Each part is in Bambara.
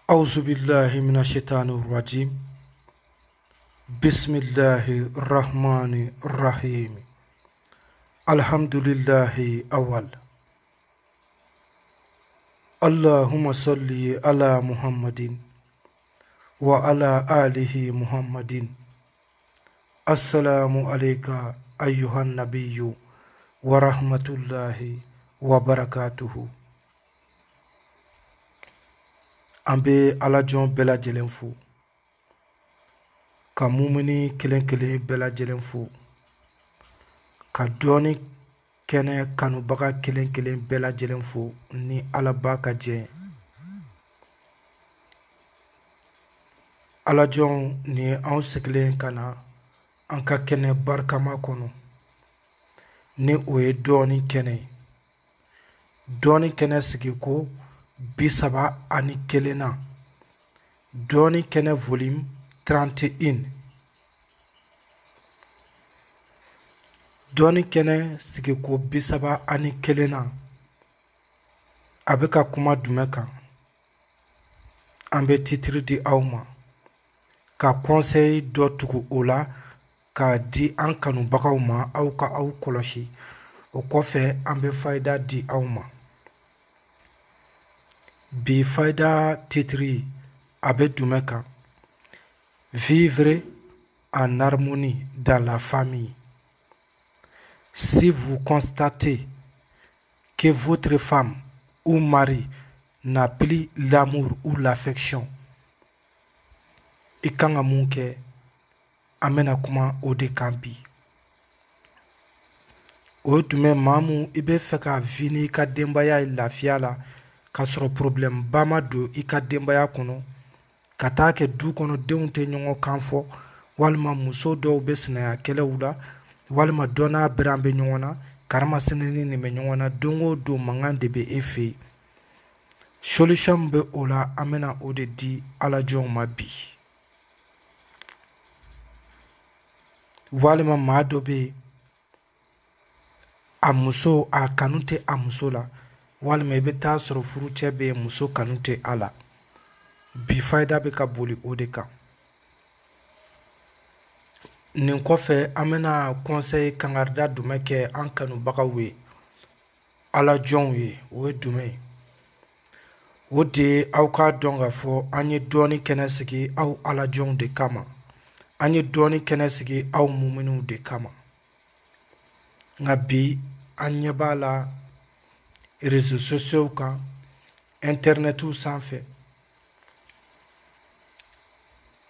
أعوذ بالله من الشيطان الرجيم. بسم الله الرحمن الرحيم. الحمد لله أول. اللهم صل على محمد وعلى آله محمد. السلام عليك أيها النبي ورحمة الله وبركاته. Ambe alajon bela jelenfo. Ka mumini kelen kelen bela jelenfo. Ka doni kene kanubaga kelen kelen bela jelenfo ni alaba ka jen. Alajon ni an sigilen kana an ka kene barkama kono. Ni oye doni kene. Doni kene sigi ko bisaba ani kelena. Doni kene volume 31. Doni kene sigi ko bisaba ani kelena. Abeka kuma dumeka. Ambe titri di auma. Ka conseil do tuku ola ka di an kanu bakaw ma aw ka aw koloshi. O kofe ambe faida di auma. Bi faida titri abe dumeka. Vivre en harmonie dans la famille. Si vous constatez que votre femme ou mari n'a plus l'amour ou l'affection, ikanga munke amena kuma ode kambi. O dume mamu ibe feka vini ka dembaya ilafia la kasoro problem bama do ika dembaya kono kata ke du kono deunte nyongo kanfo walma muso do besna ya kele wula walma dona brambe nyongona karama seneni ni me nyongona dongo do mangande be efe solution be ola amena ode di ala jong mabi walma mado be amuso a kanute amuso la walma be ta soro furu chebe muso kanute ala bi faida be ka boli ode kan nin kɔfɛ amena conseil kangarida dume kɛ an kanubagaw ye ala jɔnw ye o ye dume o de aw ka dɔn ka fɔ an ye dɔɔni kɛnɛ sigi aw ala jɔnw de kama an ye dɔɔni kɛnɛ sigi aw muminiw de kama nka bi an ɲɛ b'a la réseaux sociaux kan internetiw sanfɛ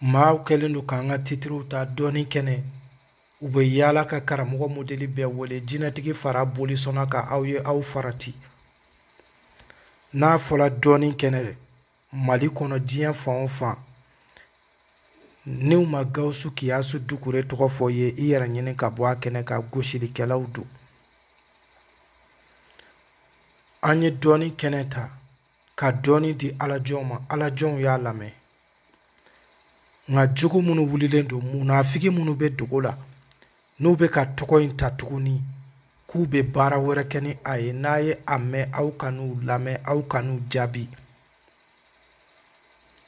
maaw kɛlen do k'an ka titriw ta dɔɔni kɛnɛ u bɛ yaala ka karamɔgɔ modeli bɛɛ wele jinɛtigi fara boli sɔnna ka aw ye aw farati n'a fɔla dɔɔni kɛnɛ mali kɔnɔ diɲɛ fan o fan n'u ma Gawusu Kiyasu Dukure tɔgɔ fɔ ye i yɛrɛ ɲini ka bɔ a kɛnɛ ka gosilikɛlaw don an ye dɔɔni kɛnɛ ta ka dɔɔni di alajɔnw ma alajɔnw y'a lamɛn nka jugu minnu wulilen don munafiki minnu bɛ dogo la n'u bɛ ka tɔgɔ in ta tuguni k'u bɛ baara wɛrɛ kɛ ni a ye n'a ye a mɛn aw kan'u lamɛn aw kan'u jaabi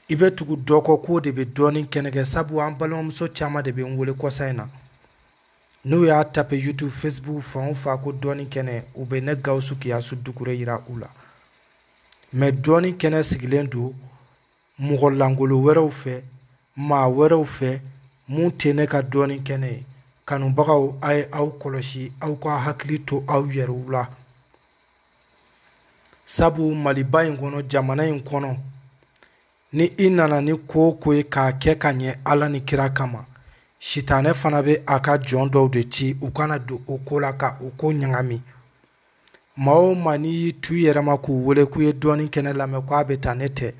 i bɛ tugu dɔ kɔ k'o de bɛ dɔɔni kɛnɛ kɛ sabu an balimamuso caman de bɛ n wele kɔsa in na n'u y'a tape YouTube Facebook fan o fan ko dɔɔni kɛnɛ u bɛ ne Gawusu Kiyasu Dukure yira u la mɛ dɔɔni kɛnɛ sigilen don mɔgɔ langolo wɛrɛw fɛ maa wɛrɛw fɛ mun tɛ ne ka dɔɔni kɛnɛ ye kanubagaw a ye aw kɔlɔsi aw ka hakili to aw yɛrɛw la sabu maliba in kɔnɔ jamana in kɔnɔ ni i nana ni ko o ko ye k'a kɛ ka ɲɛ ala ni kira kama sitanɛ fana bɛ a ka jɔn dɔw de ci u kana don o ko la ka o ko ɲagami maa o maa n'i y'i tu i yɛrɛ ma k'u wele k'u ye dɔɔni kɛnɛ lamɛn k'a bɛ taa ne tɛ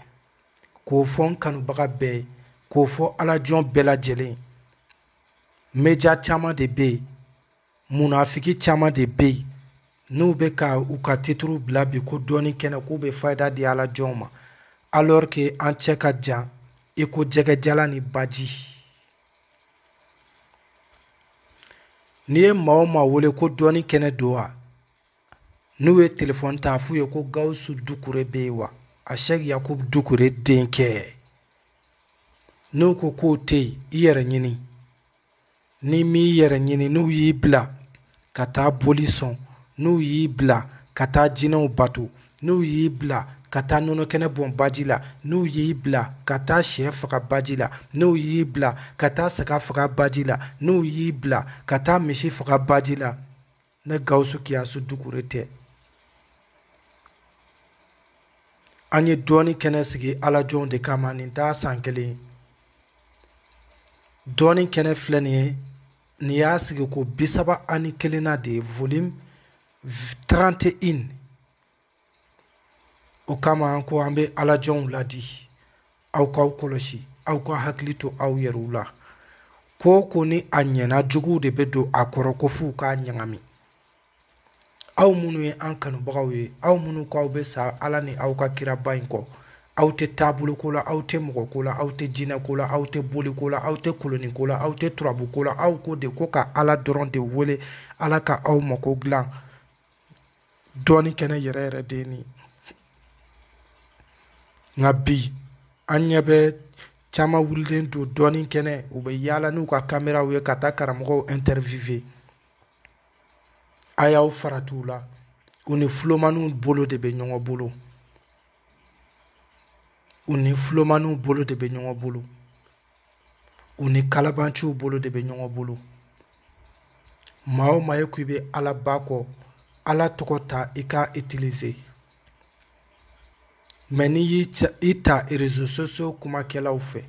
k'o fɔ n kanubaga bɛɛ ye k'o fɔ alajɔn bɛɛ lajɛlen media caman de bɛ yen munafiki caman de bɛ yen n'u bɛ ka u ka tituru bila bi ko dɔɔni kɛnɛ k'u bɛ fayida di alajɔnw ma alors que an cɛ ka jan i ko jɛgɛjala ni baji n'i ye maa o maa wele ko dɔɔni kɛnɛ don wa n'u ye telefɔni ta f'u ye ko Gawusu Dukure bɛ yen wa a Sheikh Yakub Dukure denkɛ n'u ko k'o tɛ yen i yɛrɛ ɲini ni m'i yɛrɛ ɲini n'u y'i bila ka taa boli sɔn n'u y'i bila ka taa jinɛw bato n'u y'i bila ka taa nɔnɔkɛnɛ bɔn baji la n'u y'i bila ka taa sɛ faga baji la n'u y'i bila ka taa saga faga baji la n'u y'i bila ka taa misi faga baji la ne Gawusu Kiyasu Dukure tɛ an ye dɔɔni kɛnɛ sigi Ala jɔnw de kama nin t'a san kelen dɔɔni kɛnɛ filɛ nin ye nin y'a sigi ko 31 na de ye volume 31 o kama an ko an bɛ Ala jɔnw ladi aw k'aw kɔlɔsi aw ka hakili to aw yɛrɛw la ko ni a ɲɛna juguw de bɛ don a kɔrɔ ko f'u k'a ɲagami aw minnu ye an kanubagaw ye aw minnu k'aw bɛ sa Ala ni aw ka kiraba in kɔ aw tɛ taabolo ko la aw tɛ mɔgɔ ko la aw tɛ jinɛ ko la aw tɛ boli ko la aw tɛ koloni ko la aw tɛ turabu ko la aw ko de ko ka Ala dɔrɔn de wele Ala ka aw mako dilan dɔɔni kɛnɛ yɛrɛ yɛrɛ de ni nka bi an ɲɛ bɛ caman wulilen don dɔɔni kɛnɛ u bɛ yaala n'u ka kameraw ye ka taa karamɔgɔw interviewer a y'aw faratiw la u ni fulomaniw bolo de bɛ ɲɔgɔn bolo u ni fulomaniw bolo de bɛ ɲɔgɔn bolo u ni kalabanciw bolo de bɛ ɲɔgɔn bolo maa o maa ye ko i bɛ Ala ba kɔ Ala tɔgɔ ta i ka utiliser mais n'i y'i ta réseaux sociaux kumakɛlaw fɛ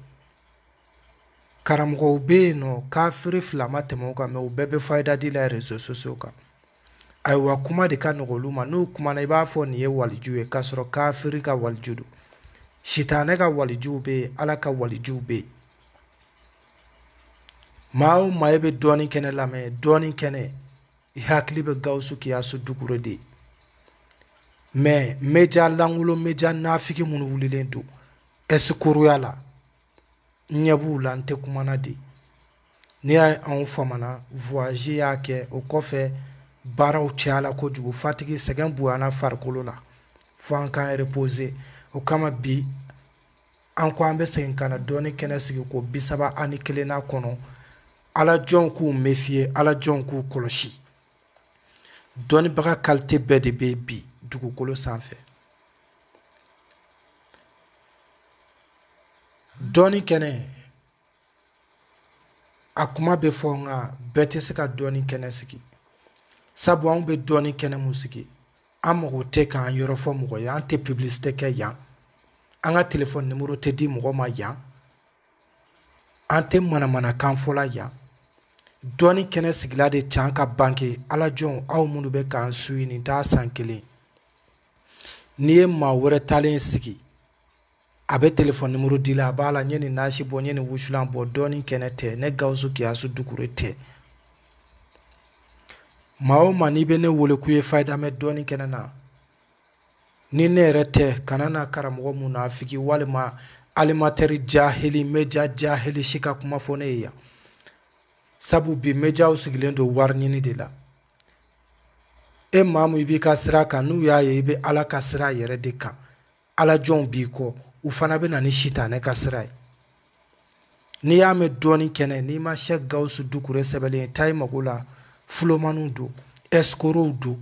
karamɔgɔw bɛ yen nɔ kafiri fila ma tɛmɛ o kan mais u bɛɛ bɛ fayida di la réseaux sociaux kan ayiwa kuma de ka nɔgɔn olu ma n'u kumana i b'a fɔ nin ye waliju ye k'a sɔrɔ kafiri ka waliju don sitanɛ ka walijuw bɛ yen Ala ka walijuw bɛ yen maa o maa e bɛ dɔɔni kɛnɛ lamɛn dɔɔni kɛnɛ i hakili bɛ Gawusu Kiyasu Dukure de mais média lankolon média nafiki minnu wulilen don esikuruya la n ɲɛ b'u la n tɛ kumana de n'i y'a ye anw famana voyage y'a kɛ o kɔfɛ baaraw cayala kojugu fatigi sɛgɛn bonyana farikolo la fo an k'an reposer o kama bi an ko an bɛ segin ka na dɔɔni kɛnɛ sigi ko 31 na kɔnɔ Ala jɔnw k'u méfier Ala jɔnw k'u kɔlɔsi dɔnnibaga qualité bɛɛ de bɛ bi dugukolo sanfɛ dɔɔni kɛnɛ a kuma bɛ fɔ nka bɛɛ tɛ se ka dɔɔni kɛnɛ sigi sabu anw bɛ dɔɔni kɛnɛ mun sigi an mago tɛ k'an yɔrɔ fɔ mɔgɔ ye an tɛ publicité kɛ yan an ka téléphone numéro tɛ di mɔgɔ ma yan an tɛ manamanakan fɔla yan dɔɔni kɛnɛ sigila de can ka banke Ala jɔnw aw minnu bɛ k'an suit nin t'a san kelen n'i ye maa wɛrɛ talen sigi a bɛ téléphone numéro di la a b'a la n ye nin nasi bɔ n ye nin wusulan bɔ dɔɔni kɛnɛ tɛ ne Gawusu Kiyasu Dukure tɛ maa o maa n'i bɛ ne wele k'u ye fayida mɛn dɔɔni kɛnɛ na ni ne yɛrɛ tɛ kana na karamɔgɔ munafiki walima animateur jahili média jahili si ka kuma fɔ ne ye yan sabu bi médiaw sigilen don wari ɲini de la e maa min i b'i ka sira kan n'u y'a ye i bɛ Ala ka sira yɛrɛ de kan Ala jɔnw b'i kɔ u fana bɛ na ni sitanɛ ka sira ye n'i y'a mɛn dɔɔni kɛnɛ n'i ma Sheikh Gawusu Dukure sɛbɛnlen taa i mago la fulomaniw don escrocs don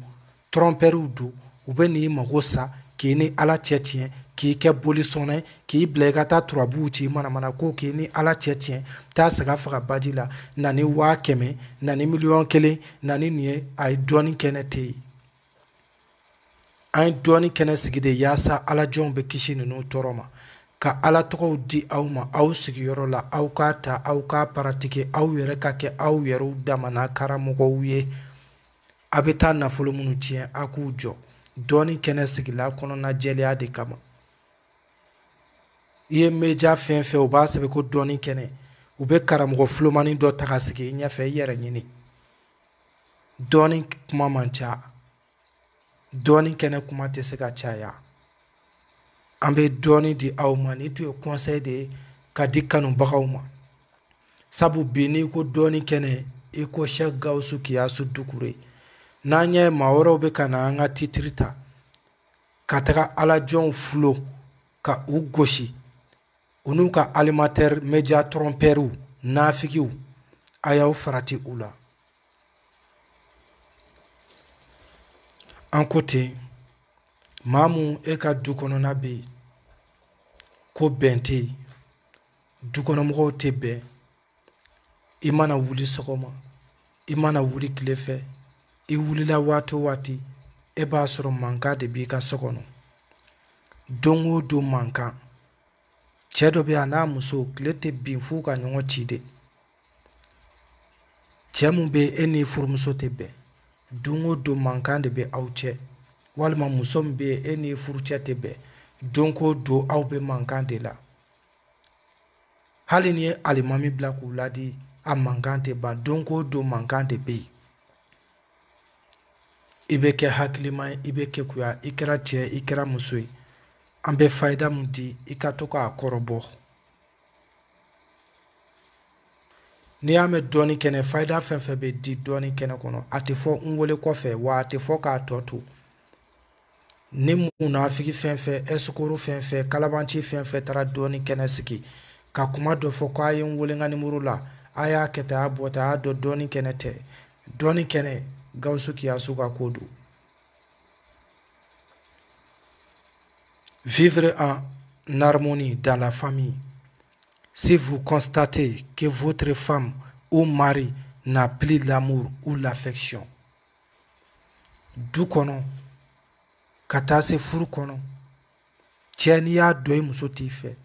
trompeurs don u bɛ n'i mago sa k'i ni Ala cɛ tiɲɛ k'i kɛ boli sɔnna k'i bila i ka taa turabuw ci manamana ko k'i ni Ala cɛ tiɲɛ taa saga faga baji la na ni 100,000 na ni 1,000,000 na ni nin ye a ye dɔɔni kɛnɛ tɛ yen an ye dɔɔni kɛnɛ sigi de yaasa Ala jɔnw bɛ kisi ninnu tɔɔrɔ ma ka Ala tɔgɔw di aw ma aw sigiyɔrɔ la aw k'a ta aw k'a pratiquer aw yɛrɛ ka kɛ aw yɛrɛw damana karamɔgɔw ye a bɛ taa nafolo minnu tiɲɛ a k'u jɔ dɔɔni kɛnɛ sigila kɔnɔna jɛlenya de kama i ye média fɛn fɛn u b'a sɛbɛn ko dɔɔni kɛnɛ u bɛ karamɔgɔ fulomani dɔ ta ka sigi i ɲɛfɛ i yɛrɛ ɲini dɔɔni kuma man ca dɔɔni kɛnɛ kuma tɛ se ka caya an bɛ dɔɔni di aw ma ni tun ye conseil de ye ka di kanubagaw ma sabu bi n'i ko dɔɔni kɛnɛ i ko Sheikh Gawusu Kiyasu Dukure n'an ye maa wɛrɛw bɛ ka na an ka titre ta ka taga Ala jɔnw fulo ka u gosi u n'u ka alimentaire média trompeurs nafigiw a y'aw farati u la. an ko ten maa mun e ka du kɔnɔna bɛ yen ko bɛn tɛ yen dukɔnɔmɔgɔw tɛ bɛn i mana wuli sɔgɔma i mana wuli tile fɛ i wulila waati o waati e b'a sɔrɔ mankan de b'i ka so kɔnɔ don o don mankan cɛ dɔ bɛ yen a n'a muso tile tɛ bin f'u ka ɲɔgɔn ci de cɛ mun bɛ yen e n'i furumuso tɛ bɛn don o don mankan de bɛ aw cɛ walima muso min bɛ yen e n'i furucɛ tɛ bɛn don o don aw bɛ mankan de la hali ni ye alimami bila k'u ladi a mankan tɛ ban don o don mankan de bɛ yen i bɛ kɛ hakilima ye i bɛ kɛ kuya i kɛra cɛ i kɛra muso ye an bɛ fayida mun di i ka to k'a kɔrɔbɔ n'i y'a mɛn dɔɔni kɛnɛ fayida fɛn fɛn bɛ di dɔɔni kɛnɛ kɔnɔ a tɛ fɔ n wele kɔfɛ wa a tɛ fɔ k'a tɔ to ni munafiki fɛn fɛn esukoro fɛn fɛn kalabanci fɛn fɛn taara dɔɔni kɛnɛ sigi ka kuma dɔ fɔ k'a ye n wele n ka nimoro la a y'a kɛ tan a y'a bɔ tan a y'a dɔn dɔɔni kɛnɛ tɛ dɔɔni kɛnɛ Gawusu Kiyasu ka ko don. Vivre en harmonie dans la famille. Si vous constatez que votre femme ou mari n'a plus l'amour ou l'affection, du kɔnɔ ka taa se furu kɔnɔ cɛ n'i y'a dɔn i muso t'i fɛ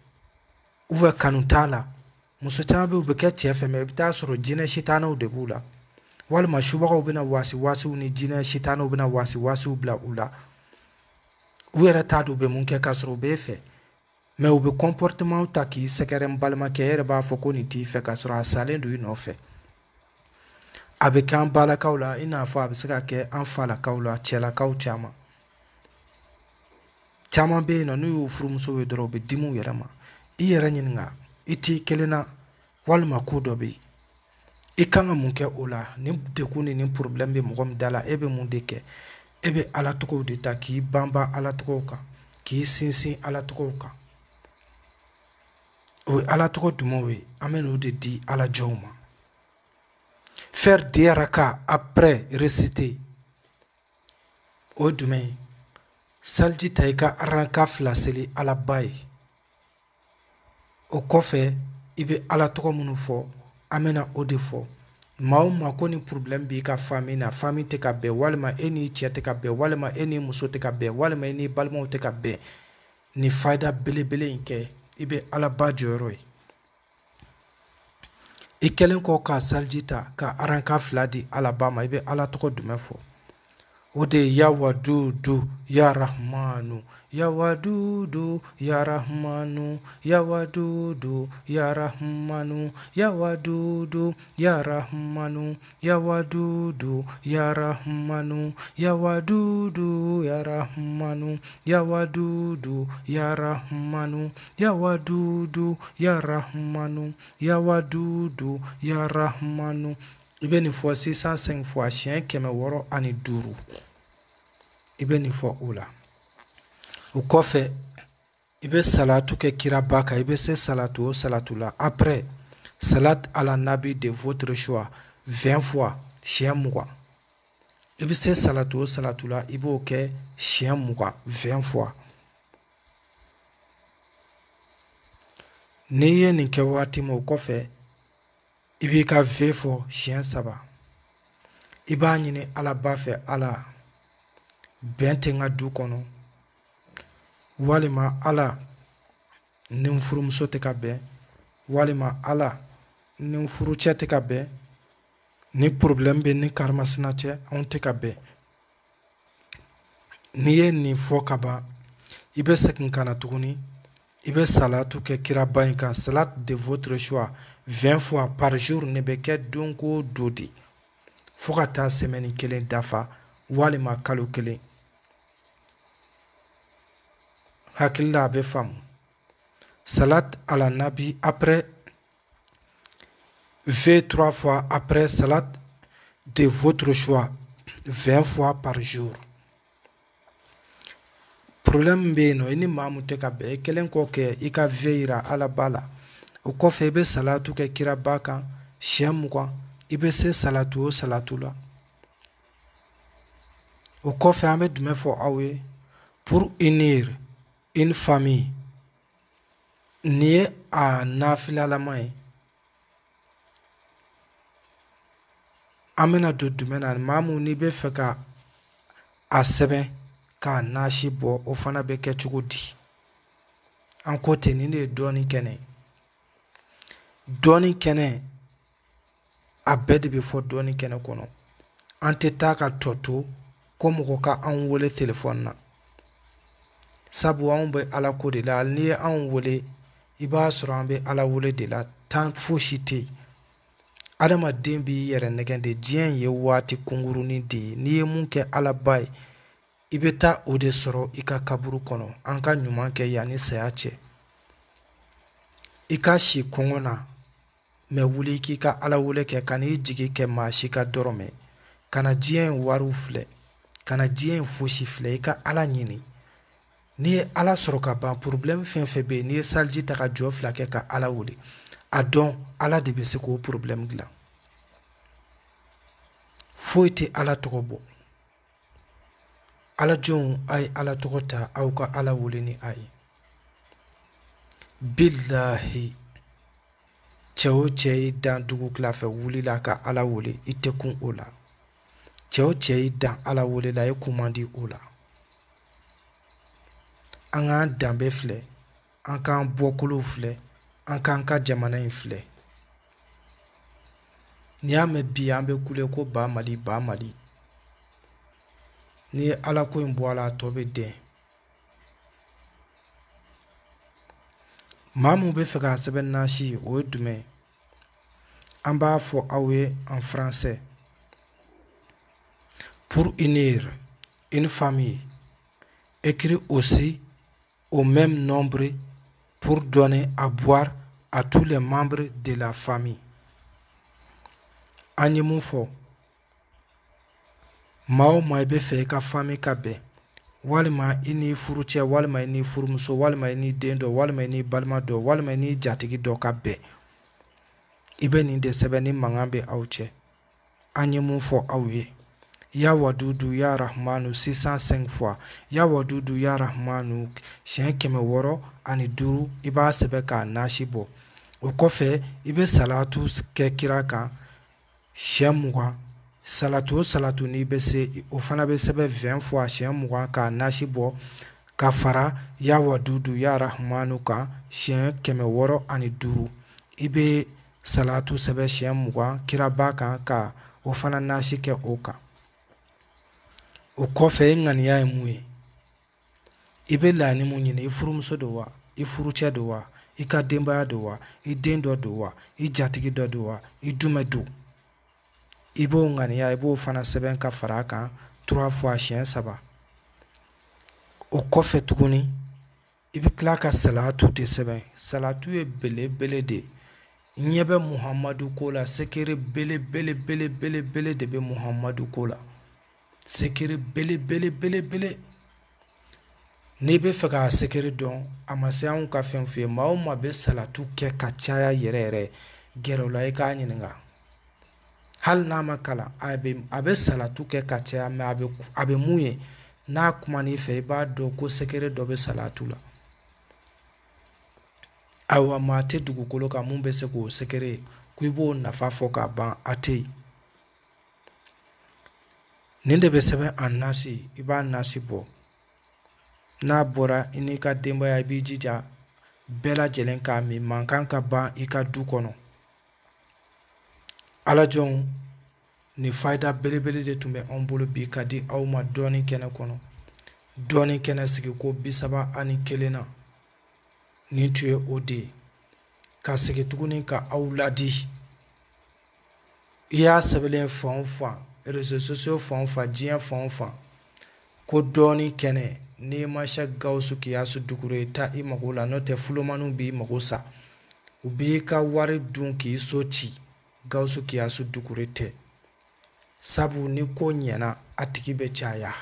ou bien kanu t'a la muso caman bɛ yen u bɛ kɛ cɛ fɛ mɛ i bɛ taa sɔrɔ jinɛ sitanɛw de b'u la walima subagaw bɛna wasiwasiw ni jinɛ sitanɛw bɛna wasiwasiw bila u la u yɛrɛ t'a dɔn u bɛ mun kɛ k'a sɔrɔ u b'e fɛ mɛ u bɛ comportement ta k'i sɛgɛrɛ n balimakɛ e yɛrɛ b'a fɔ ko nin t'i fɛ k'a sɔrɔ a salen don i nɔfɛ a bɛ kɛ an balakaw la i n'a fɔ a bɛ se ka kɛ an falakaw la cɛlakaw caman caman bɛ yen nɔ n'u y'u furumuso ye dɔrɔn u bɛ dimi u yɛrɛ ma i yɛrɛ ɲininka i t'i kelen na walima ko dɔ bɛ yen i kan ka mun kɛ o la ni dekun ni problème bɛ mɔgɔ min da la e bɛ mun de kɛ e bɛ ala tɔgɔw de ta k'i banban ala tɔgɔw kan k'i sinsin ala tɔgɔw kan o ye ala tɔgɔ dumanw ye an bɛ n'o de di ala jɔnw ma faire 10 raka après réciter o ye jumɛn ye salji ta i ka raka 2 seli ala ba ye o kɔfɛ i bɛ ala tɔgɔ minnu fɔ an bɛna o de fɔ maa o maa ko ni problème b'i ka famille na famille tɛ ka bɛn walima e n'i cɛ tɛ ka bɛn walima e n'i muso tɛ ka bɛn walima e n'i balimaw tɛ ka bɛn ni fayida belebele in kɛ i bɛ ala ba jɔyɔrɔ ye i kɛlen kɔ ka salji ta ka aranka 2 di ala ba ma i bɛ ala tɔgɔ jumɛn fɔ o de ye ya wadudu ya rahmanu ya wadudu ya rahmanu ya wadudu ya rahmanu ya wadudu ya rahmanu ya wadudu ya rahmanu ya wadudu ya rahmanu ya wadudu ya rahmanu ya wadudu ya rahmanu ya wadudu ya rahmanu i bɛ nin fɔ 605 fois siɲɛ 605 i bɛ nin fɔ o la o kɔfɛ i bɛ salatu kɛ kira ba kan i bɛ se salatu o salatu la après salat à la nabi de votre choix 20 fois siɲɛ 20 i bɛ se salatu o salatu la i b'o kɛ siɲɛ 20 20 fois n'i ye nin kɛ waati min o kɔfɛ i b'i ka ve fɔ siɲɛ 3 i b'a ɲini ala ba fɛ ala bɛn tɛ n ka du kɔnɔ walima ala ni n furumuso tɛ ka bɛn walima ala ni n furucɛ tɛ ka bɛn ni problème bɛ ni karimasina cɛ anw tɛ ka bɛn n'i ye nin fɔ ka ban i bɛ segin ka na tuguni i bɛ salatu kɛ kiraba in kan salat de votre choix 20 fois par jour ne bɛ kɛ don o don de fo ka taa semaine 1 dafa walima kalo 1 hakili la a bɛ faamu salat à la nabi après 23 fois après salat de votre choix 20 fois par jour problème be no ini mamu te ka be kelen ko ke ika veira ala bala o ko fe be salatu ke kira baka shemu kwa ibe se salatu o salatu la o ko fe ame dume fo awe pour unir une famille ni a nafila la mai amena do dume na mamu ni be fe ka a sebe ka nashi bo o fana be ke chugudi an ko te ni ne doni kene a bed before doni kene kono ante ta ka toto ko mo ka an wole telephone na sabu an be ala ko de la ni an wole iba sura an be ala wole de la tan foshite adama dembi yere negende dien ye wati kunguru ni di ni mun ke ala bay ibeta o de soro ika kaburu kono an ka nyuman ke yani sayache ika shi kongona me wuli ki ka ala wole ke kani jigi ke mashi ka dorome kana dien waru fle kana dien foshi fle ika ala nyini ni ala soro ka ban problème fen be ni salji ta ka jo fla ke ka ala wuli adon ala de be se ko problème gla foite ala tokobo ala jon ay ala tokota au ka ala wuli ni ay billahi Cheo chei dan dugu klafe wuli la ka ala wuli ite kun ola cheo chei dan ala wuli la e kumandi ola an ka danbe filɛ an k'an bɔkolo filɛ an k'an ka jamana in filɛ ni y'a mɛn bi an bɛ kule ko ba mali ni ye ala ko in bɔ a la a tɔ bɛ den maa mun bɛ fɛ k'a sɛbɛn nasi o ye jumɛn an b'a fɔ aw ye en français pour unir une famille écrit aussi au même nombre pour donner à boire à tous les membres de la famille. An ye mun fɔ maa o maa i bɛ fɛ i ka famille ka bɛn walima i ni furucɛ walima i ni furumuso walima i ni den dɔ walima i ni balima dɔ walima i ni jatigi dɔ ka bɛn i bɛ nin de sɛbɛn ni mankan bɛ aw cɛ an ye mun fɔ aw ye ya wadudu ya rahmanu 605 fois ya wadudu ya rahmanu siɲɛ 605 i b'a sɛbɛn k'a nasi bɔ o kɔfɛ i bɛ salatu kɛ kira kan siɲɛ 20 salatu o salatu n'i bɛ se o fana bɛ sɛbɛn 20 fois siɲɛ 20 k'a nasi bɔ ka fara ya wadudu ya rahmanu kan siɲɛ 605 i bɛ salatu sɛbɛn siɲɛ 20 kiraba kan ka o fana nasi kɛ o kan o kɔfɛ i ŋaniya ye mun ye i bɛ laɲini mun ɲini i furumuso don wa i furucɛ don wa i ka denbaya don wa i den dɔ don wa i jatigi dɔ don wa i jumɛn don i b'o ŋaniya i b'o fana sɛbɛn ka fara a kan 3 fois siɲɛ 3 o kɔfɛ tuguni i bɛ tila ka salatu de sɛbɛn salatu ye belebele de ɲɛ bɛ muhamadu ko la sekere belebele de bɛ muhamadu ko la sekere belebele n'i bɛ fɛ k'a sekere dɔn a ma se anw ka fɛn f'e maa o maa bɛ salatu kɛ ka caya yɛrɛ gɛrɛ o la i k'a ɲininka hali n'a ma kalan a bɛ salatu kɛ ka caya mɛ a bɛ mun ye n'a kuma n'i fɛ i b'a dɔn ko sekere dɔ bɛ salatu la ayiwa maa tɛ dugukolo kan mun bɛ se k'o sekere ko i b'o nafa fɔ k'a ban a tɛ yen nin de bɛ sɛbɛn a nasi i b'a nasi bɔ n'a bɔra i n'i ka denbaya i b'i jija bɛɛ lajɛlen k'a min mankan ka ban i ka du kɔnɔ alajɔnw nin fayida belebele de tun bɛ anw bolo bi ka di aw ma dɔɔnin kɛnɛ kɔnɔ dɔɔnin kɛnɛ sigi ko 31 na nin tun ye o de ye ka segin tuguni ka aw ladi i y'a sɛbɛnlen fan o fan réseaux sociaux fan o fan diɲɛ fan o fan ko dɔɔnin kɛnɛ n'i ma se Gawusu Kiyasu Dukure ta i mago la n'o tɛ fulomaniw b'i mago sa u b'i ka wari dun k'i so ci Gawusu Kiyasu Dukure tɛ sabu ni ko ɲɛna a tigi bɛ caya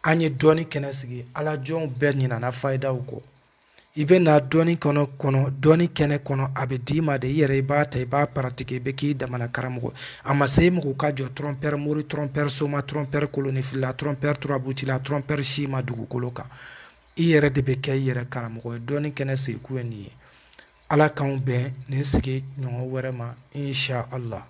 an ye dɔɔni kɛnɛ sigi ala jɔnw bɛɛ ɲinana faydaw kɔ i bɛ na dɔɔni kɛnɛ kɔnɔ a bɛ d'i ma de i yɛrɛ i b'a ta i b'a paratike i bɛ k'i damana karamɔgɔ a ma se mɔgɔw ka jɔ trɔmpɛri mori trɔmpɛri soma trɔmpɛri kolonifila trɔmpɛri turabucila trɔmpɛri si ma dugukolo kan i yɛrɛ de bɛ kɛ i yɛrɛ karamɔgɔ ye dɔɔni kɛnɛ sigi kun ye nin ye ala k'anw bɛn nin sigi ɲɔgɔn wɛrɛ ma insha Allah